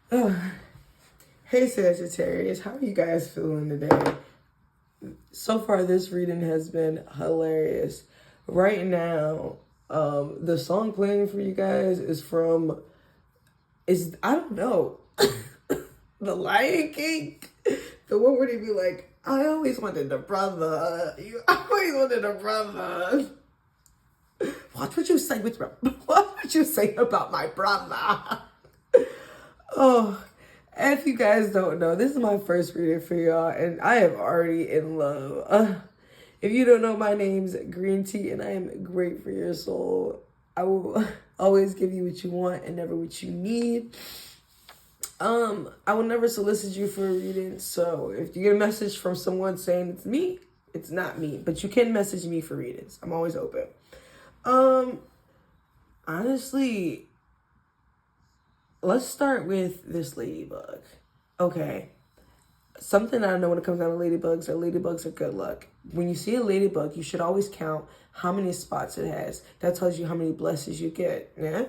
Hey Sagittarius, how are you guys feeling today? So far, this reading has been hilarious. Right now, the song playing for you guys is from I don't know, The Lion King, the one where they be like, "I always wanted a brother. You always wanted a brother. What would you say with what would you say about my brother?" Oh, if you guys don't know, this is my first reading for y'all, and I am already in love. If you don't know, my name's Green Tea, and I am great for your soul. I will always give you what you want and never what you need. I will never solicit you for a reading, so if you get a message from someone saying it's me, it's not me, but you can message me for readings. I'm always open. Honestly, let's start with this ladybug. Okay. Something I know when it comes down to ladybug are good luck. When you see a ladybug, you should always count how many spots it has. That tells you how many blessings you get. Yeah.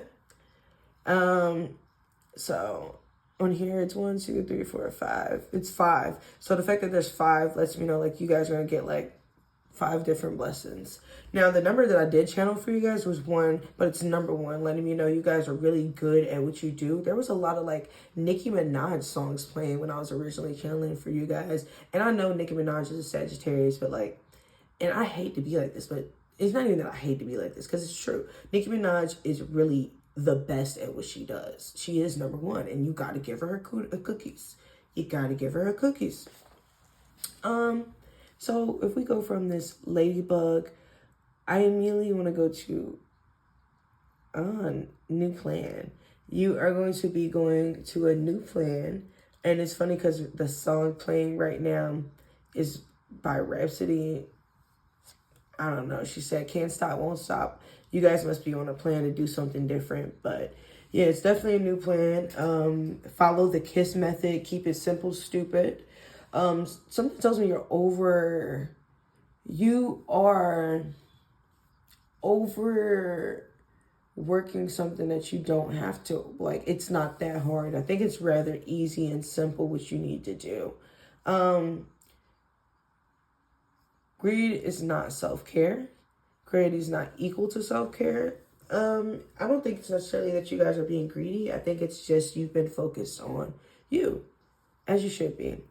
So on here it's 1, 2, 3, 4, 5. It's 5. So the fact that there's 5 lets me know like you guys are gonna get like 5 different blessings. Now, the number that I did channel for you guys was 1, but it's number 1, letting me know you guys are really good at what you do. There was a lot of like Nicki Minaj songs playing when I was originally channeling for you guys. And I know Nicki Minaj is a Sagittarius, but like, and I hate to be like this, but it's not even that I hate to be like this, because it's true. Nicki Minaj is really the best at what she does. She is number 1, and you got to give her cookies. You got to give her her cookies. So if we go from this ladybug, I immediately want to go to new plan. You are going to be going to a new plan. And it's funny because the song playing right now is by Rhapsody. I don't know. She said, "Can't stop, won't stop." You guys must be on a plan to do something different. But yeah, it's definitely a new plan. Follow the KISS method. Keep it simple, stupid. Something tells me you are overworking something that you don't have to. Like, it's not that hard. I think it's rather easy and simple what you need to do. Greed is not self-care. Greed is not equal to self-care. I don't think it's necessarily that you guys are being greedy. I think it's just you've been focused on you, as you should be.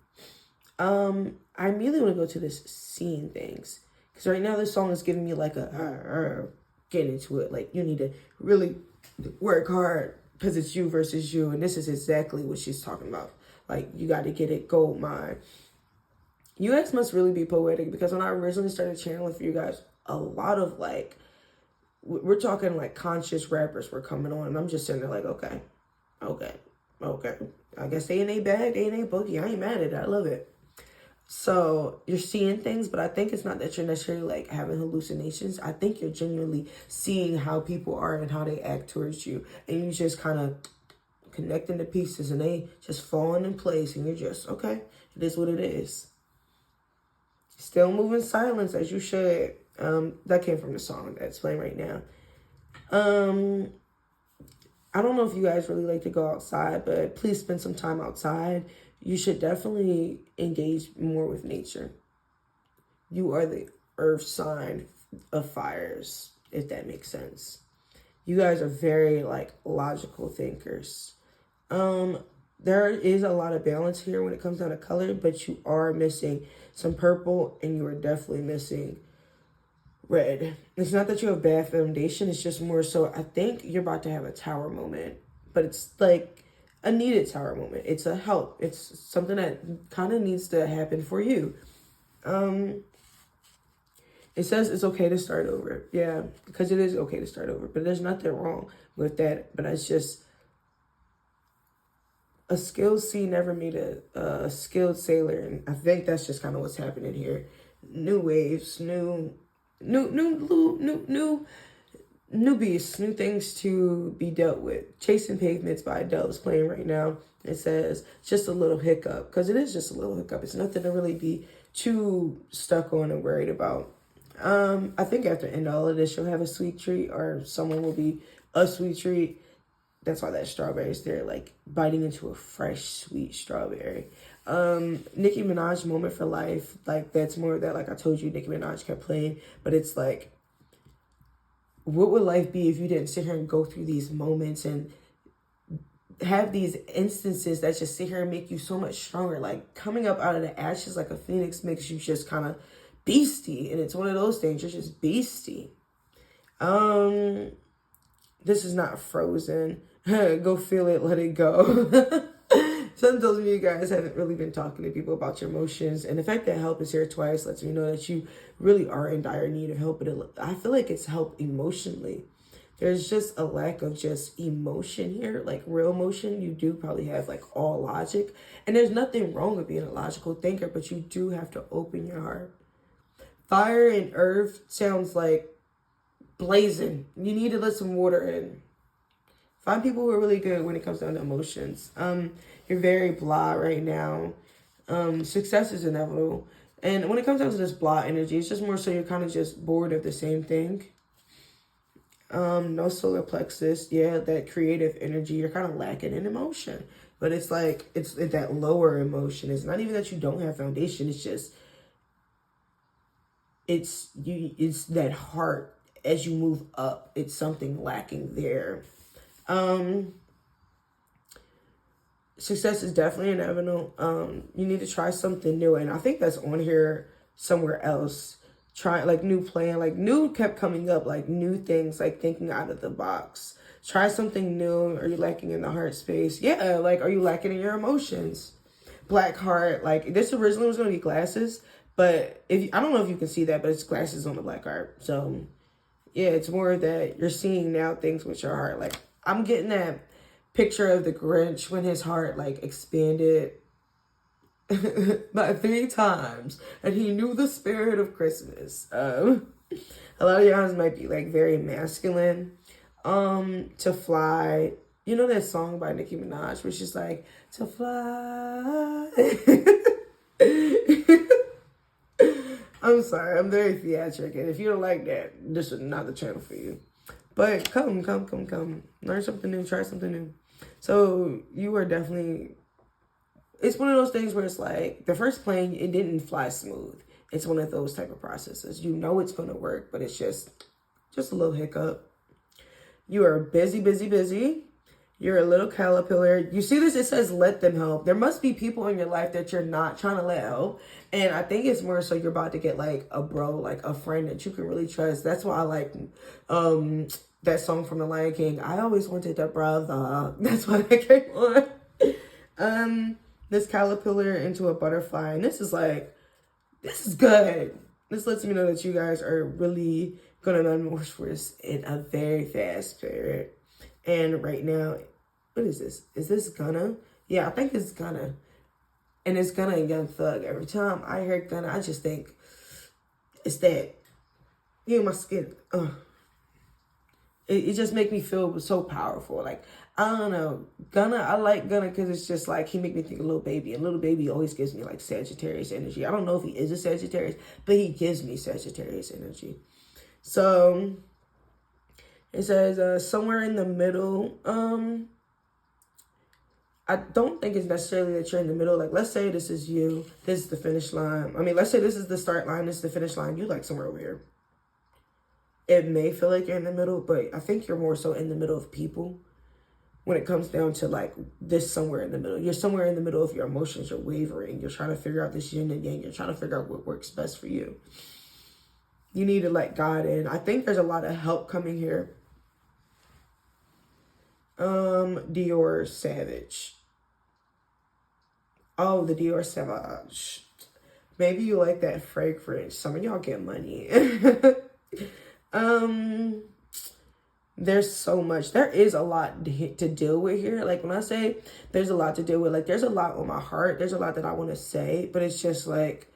I immediately want to go to this seeing things. Because right now this song is giving me like get into it. Like, you need to really work hard because it's you versus you. And this is exactly what she's talking about. Like, you got to get it, gold mine. You guys must really be poetic, because when I originally started channeling for you guys, a lot of like, we're talking like conscious rappers were coming on. And I'm just sitting there like, okay. I guess they in a bag, they in a boogie. I ain't mad at it. I love it. So you're seeing things, but I think it's not that you're necessarily like having hallucinations. I think you're genuinely seeing how people are and how they act towards you. And you just kind of connecting the pieces and they just falling in place. And you're just, okay, it is what it is. Still move in silence as you should. That came from the song that's playing right now. I don't know if you guys really like to go outside, but please spend some time outside. You should definitely engage more with nature. You are the earth sign of fires, if that makes sense. You guys are very like logical thinkers. There is a lot of balance here when it comes down to color, but you are missing some purple and you are definitely missing red. It's not that you have bad foundation. It's just more so I think you're about to have a tower moment, but it's like a needed tower moment. It's a help. It's something that kind of needs to happen for you. It says it's okay to start over. Yeah, because it is okay to start over, but there's nothing wrong with that. But it's just a skilled sea never made a skilled sailor. And I think that's just kind of what's happening here. New waves, new beasts, new things to be dealt with. Chasing Pavements by Adele's playing right now. It says just a little hiccup, because it is just a little hiccup. It's nothing to really be too stuck on and worried about. I think after the end of all of this, you'll have a sweet treat, or someone will be a sweet treat. That's why that strawberry is there, like biting into a fresh, sweet strawberry. Nicki Minaj Moment for Life, like that's more of that, like I told you, Nicki Minaj kept playing, but it's like, what would life be if you didn't sit here and go through these moments and have these instances that just sit here and make you so much stronger? Like coming up out of the ashes like a phoenix makes you just kind of beastie, and it's one of those things, you're just beastie. This is not Frozen. Go feel it, let it go. Something tells me you guys haven't really been talking to people about your emotions. And the fact that help is here twice lets me know that you really are in dire need of help. But I feel like it's help emotionally. There's just a lack of just emotion here, like real emotion. You do probably have like all logic. And there's nothing wrong with being a logical thinker, but you do have to open your heart. Fire and earth sounds like blazing. You need to let some water in. Find people who are really good when it comes down to emotions. You're very blah right now. Success is inevitable. And when it comes down to this blah energy, it's just more so you're kind of just bored of the same thing. No solar plexus. Yeah, that creative energy. You're kind of lacking in emotion. But it's like, it's that lower emotion. It's not even that you don't have foundation. It's just, it's that heart. As you move up, it's something lacking there. Success is definitely inevitable. You need to try something new. And I think that's on here somewhere else. Try like new plan, like new kept coming up, like new things, like thinking out of the box. Try something new. Are you lacking in the heart space? Yeah, like are you lacking in your emotions? Black heart, like this originally was going to be glasses, but I don't know if you can see that, but it's glasses on the black heart. So yeah, it's more that you're seeing now things with your heart. Like I'm getting that picture of the Grinch when his heart like expanded by 3 times and he knew the spirit of Christmas. A lot of y'all might be like very masculine. To fly. You know that song by Nicki Minaj where she's like, to fly. I'm sorry, I'm very theatric, and if you don't like that, this is not the channel for you. But come. Learn something new, try something new. So you are definitely, it's one of those things where it's like, the first plane, it didn't fly smooth. It's one of those type of processes. You know it's going to work, but it's just a little hiccup. You are busy. You're a little caterpillar. You see this? It says let them help. There must be people in your life that you're not trying to let help. And I think it's more so you're about to get like a bro, like a friend that you can really trust. That's why I like that song from The Lion King. I always wanted a brother. That's why that came on. This caterpillar into a butterfly. And this is like, this is good. This lets me know that you guys are really going to metamorphose in a very fast period. And right now, what is this? Is this Gunna? Yeah, I think it's Gunna. And it's Gunna and Young Thug. Every time I hear Gunna, I just think it's that. You know, my skin. It just makes me feel so powerful. Like, I don't know. Gunna, I like Gunna because it's just like, he make me think of Lil Baby. And Lil Baby always gives me like Sagittarius energy. I don't know if he is a Sagittarius, but he gives me Sagittarius energy. So it says somewhere in the middle. I don't think it's necessarily that you're in the middle. Like, let's say this is you. This is the finish line. I mean, let's say this is the start line. This is the finish line. You like somewhere over here. It may feel like you're in the middle, but I think you're more so in the middle of people when it comes down to like this somewhere in the middle. You're somewhere in the middle of your emotions. You're wavering. You're trying to figure out this yin and yang. You're trying to figure out what works best for you. You need to let God in. I think there's a lot of help coming here. Dior Savage. Oh, the Dior Savage. Maybe you like that fragrance. Some of y'all get money. There's so much. There is a lot to deal with here. Like when I say there's a lot to deal with, like there's a lot on my heart. There's a lot that I want to say, but it's just like,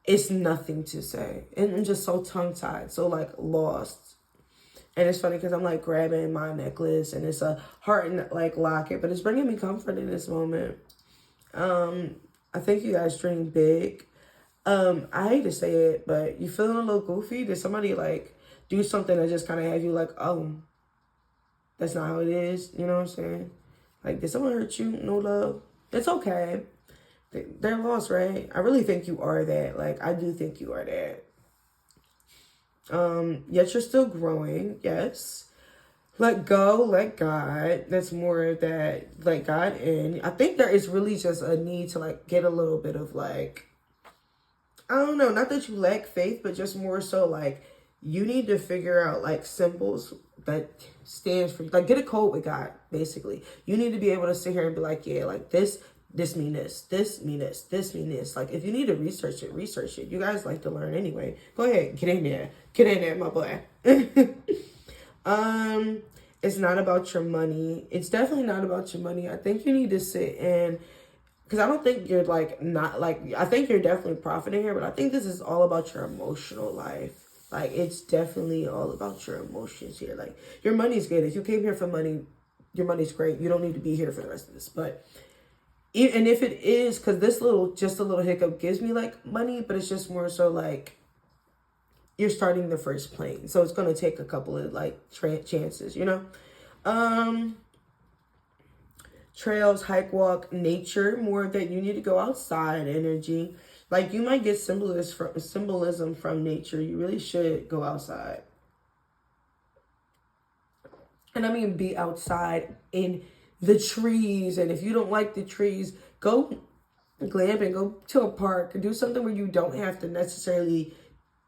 it's nothing to say. And I'm just so tongue-tied, so like lost. And it's funny because I'm like grabbing my necklace and it's a heart and like locket, but it's bringing me comfort in this moment. I think you guys dream big. I hate to say it, but you feeling a little goofy? Did somebody like do something that just kind of have you like, oh, That's not how it is. You know what I'm saying? Like, did someone hurt you? No love. It's okay. They're lost, right? I really think you are that. Like, I do think you are that. Yet you're still growing. Yes. Let go, let God. That's more of that, let God in. I think there is really just a need to like get a little bit of like, I don't know, not that you lack faith, but just more so like you need to figure out like symbols that stands for, like get a code with God, basically. You need to be able to sit here and be like, yeah, like this mean this, this mean this, this mean this. Like if you need to research it, research it. You guys like to learn anyway. Go ahead, get in there, my boy. It's not about your money. It's definitely not about your money. I think you need to sit and, because I don't think you're like, not like, I think you're definitely profiting here, but I think this is all about your emotional life. Like, it's definitely all about your emotions here. Like, your money's good. If you came here for money, your money's great. You don't need to be here for the rest of this. But, and if it is, because this just a little hiccup gives me like money, but it's just more so like, you're starting the first plane. So it's going to take a couple of like chances, you know? Trails, hike, walk, nature, more that you need to go outside energy. Like you might get symbolism from nature. You really should go outside. And I mean, be outside in the trees. And if you don't like the trees, go glamping, go to a park, do something where you don't have to necessarily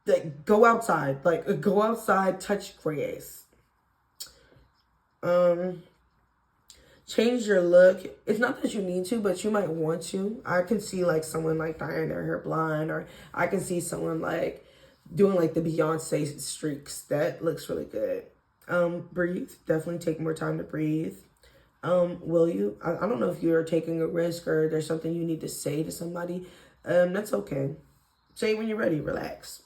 like go outside, go outside, touch grass. Change your look. It's not that you need to, but you might want to. I can see like someone like dyeing their hair blonde, or I can see someone like doing like the Beyonce streaks. That looks really good. Breathe. Definitely take more time to breathe. Will you? I don't know if you're taking a risk or there's something you need to say to somebody. That's okay. Say it when you're ready. Relax.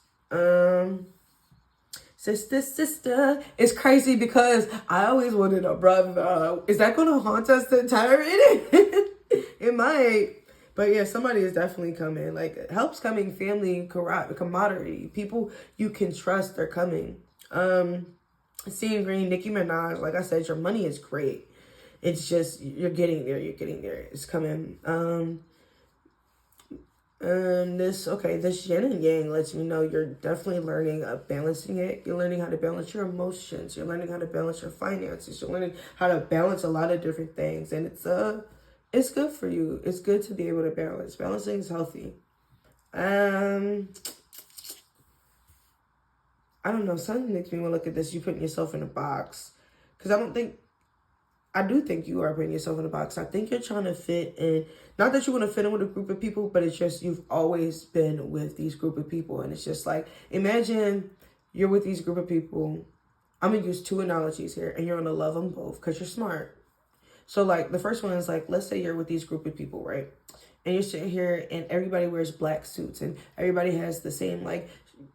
Sister, it's crazy because I always wanted a brother. Is that going to haunt us the entire reading? It might. But yeah, somebody is definitely coming. Like, help's coming. Family, camaraderie. People you can trust are coming. Seeing green, Nicki Minaj. Like I said, your money is great. It's just, you're getting there. It's coming. This yin and yang lets me know you're definitely learning balancing it. You're learning how to balance your emotions. You're learning how to balance your finances. You're learning how to balance a lot of different things. And it's good for you. It's good to be able to balance. Balancing is healthy. I don't know. Something makes me want to look at this. You putting yourself in a box. Because I do think you are putting yourself in a box. I think you're trying to fit in. Not that you want to fit in with a group of people, but it's just you've always been with these group of people. And it's just like, imagine you're with these group of people. I'm going to use two analogies here. And you're going to love them both because you're smart. So like the first one is like, let's say you're with these group of people, right? And you're sitting here and everybody wears black suits. And everybody has the same like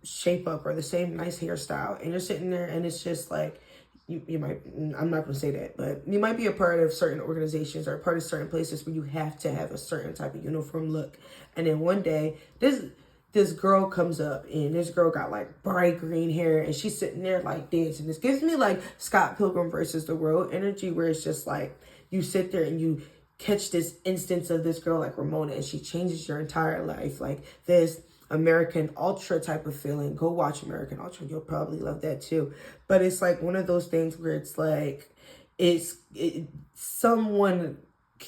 shape up or the same nice hairstyle. And you're sitting there and it's just like, you might, I'm not going to say that, but you might be a part of certain organizations or a part of certain places where you have to have a certain type of uniform look. And then one day, this girl comes up and this girl got like bright green hair and she's sitting there like dancing. This gives me like Scott Pilgrim versus the World energy, where it's just like you sit there and you catch this instance of this girl like Ramona and she changes your entire life. Like this American Ultra type of feeling. Go watch American Ultra. You'll probably love that too. But it's like one of those things where it's like someone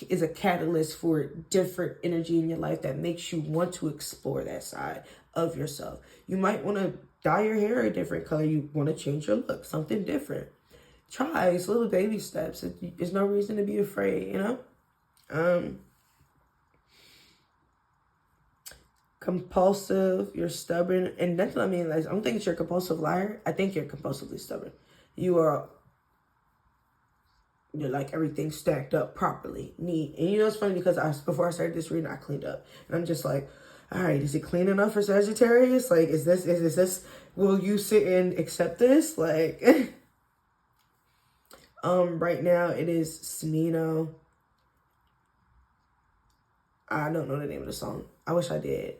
is a catalyst for different energy in your life that makes you want to explore that side of yourself. You might want to dye your hair a different color. You want to change your look, something different. Try. It's little baby steps. There's no reason to be afraid, you know? Compulsive, you're stubborn, and that's what I mean. Like, I don't think you're a compulsive liar. I think you're compulsively stubborn. You're like everything stacked up properly, neat. And you know it's funny because before I started this reading, I cleaned up, and I'm just like, all right, is it clean enough for Sagittarius? Like, is this? Will you sit and accept this? Like, right now it is Smino. I don't know the name of the song. I wish I did.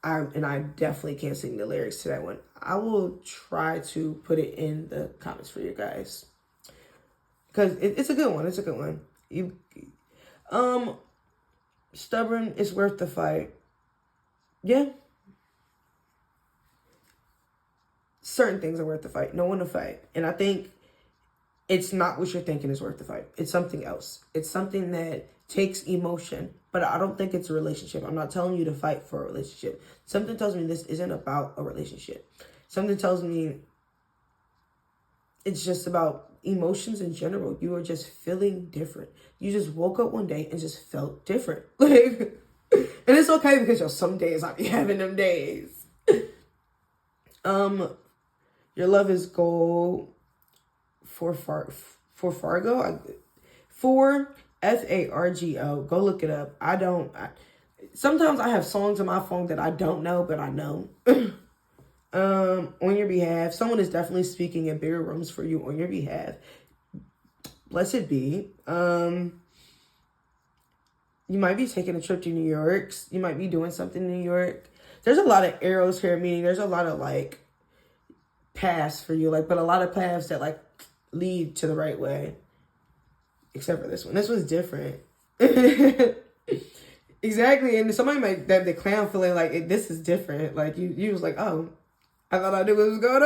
I definitely can't sing the lyrics to that one. I will try to put it in the comments for you guys. Because it's a good one. It's a good one. Stubborn is worth the fight. Yeah. Certain things are worth the fight. No one to fight. And I think it's not what you're thinking is worth the fight. It's something else. It's something that takes emotion. But I don't think it's a relationship. I'm not telling you to fight for a relationship. Something tells me this isn't about a relationship. Something tells me it's just about emotions in general. You are just feeling different. You just woke up one day and just felt different. Like, and it's okay because some days I be having them days. Your love is gold for Fargo. For Fargo. Go look it up. Sometimes I have songs on my phone that I don't know, but I know. On your behalf. Someone is definitely speaking in bigger rooms for you on your behalf. Blessed be. You might be taking a trip to New York. You might be doing something in New York. There's a lot of arrows here, meaning there's a lot of like paths for you, like, but a lot of paths that like lead to the right way. Except for this one. This one's different. Exactly. And somebody might have the clown feeling like this is different. Like you was like, oh, I thought I knew what was going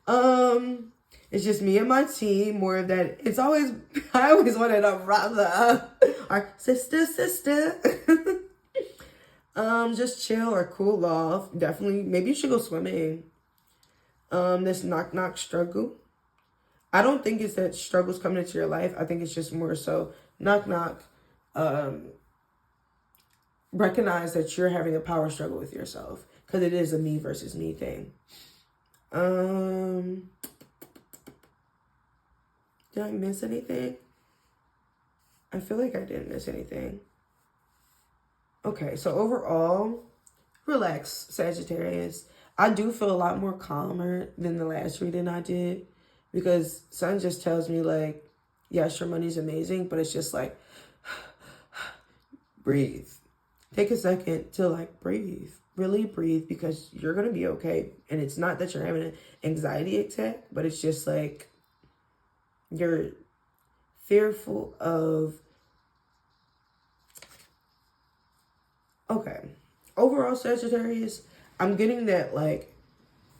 on. It's just me and my team. More of that. I always wanted a brother. Our sister. Just chill or cool off. Definitely. Maybe you should go swimming. This knock struggle. I don't think it's that struggles coming into your life. I think it's just more so knock. Recognize that you're having a power struggle with yourself. Because it is a me versus me thing. Did I miss anything? I feel like I didn't miss anything. Okay, so overall, relax, Sagittarius. I do feel a lot more calmer than the last reading I did. Because Sun just tells me like, yes, your money's amazing. But it's just like, breathe. Take a second to like breathe. Really breathe because you're going to be okay. And it's not that you're having an anxiety attack. But it's just like, you're fearful of... Okay. Overall, Sagittarius, I'm getting that, like,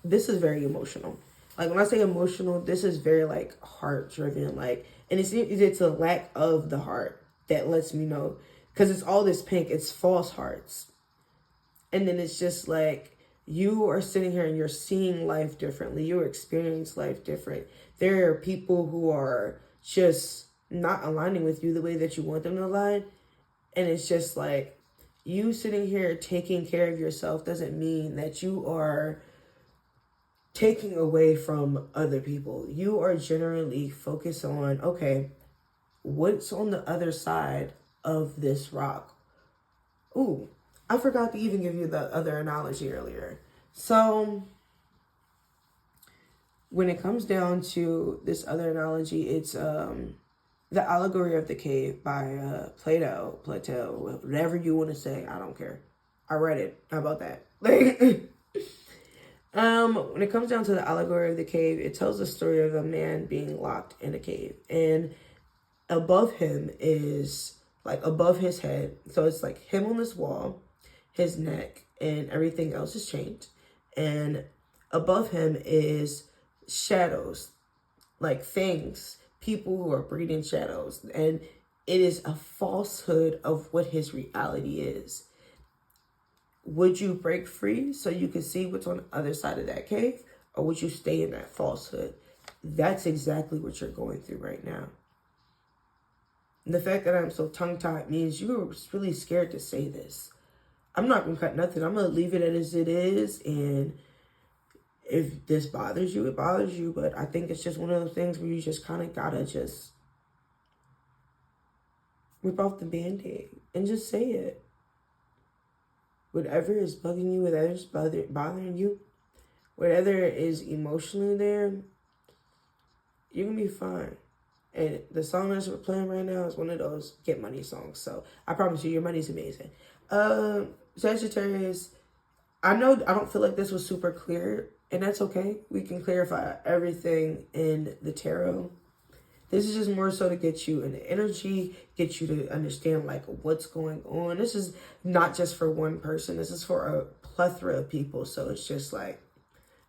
this is very emotional. Like, when I say emotional, this is very, like, heart-driven. Like, and it's a lack of the heart that lets me know. Because it's all this pink. It's false hearts. And then it's just, like, you are sitting here and you're seeing life differently. You're experiencing life different. There are people who are just not aligning with you the way that you want them to align. And it's just like, you sitting here taking care of yourself doesn't mean that you are taking away from other people. You are generally focused on, okay, what's on the other side of this rock? Ooh, I forgot to even give you the other analogy earlier. So when it comes down to this other analogy, it's The Allegory of the Cave by Plato, whatever you want to say. I don't care. I read it. How about that? When it comes down to The Allegory of the Cave, it tells the story of a man being locked in a cave. And above him is, like, above his head. So it's like him on this wall, his neck, and everything else is chained. And above him is shadows, like things, people who are breeding shadows. And it is a falsehood of what his reality is. Would you break free so you can see what's on the other side of that cave? Or would you stay in that falsehood? That's exactly what you're going through right now. And the fact that I'm so tongue-tied means you're really scared to say this. I'm not going to cut nothing. I'm going to leave it as it is. And if this bothers you, it bothers you. But I think it's just one of those things where you just kind of got to just rip off the Band-Aid and just say it. Whatever is bugging you, whatever is bothering you, whatever is emotionally there, you're going to be fine. And the song that we're playing right now is one of those get money songs. So I promise you, your money's amazing. Sagittarius, I know I don't feel like this was super clear, and that's okay. We can clarify everything in the tarot. This is just more so to get you in the energy, get you to understand like what's going on. This is not just for one person. This is for a plethora of people. So it's just like,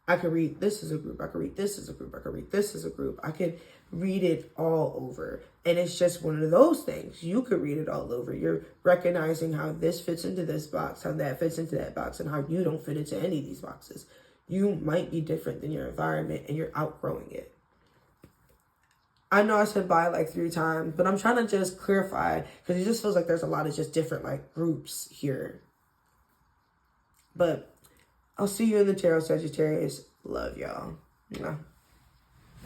I could read this as a group. I could read this as a group. I could read this as a group. I could read it all over. And it's just one of those things. You could read it all over. You're recognizing how this fits into this box, how that fits into that box, and how you don't fit into any of these boxes. You might be different than your environment and you're outgrowing it. I know I said bye like 3 times, but I'm trying to just clarify because it just feels like there's a lot of just different like groups here. But I'll see you in the tarot, Sagittarius. Love y'all. Mwah.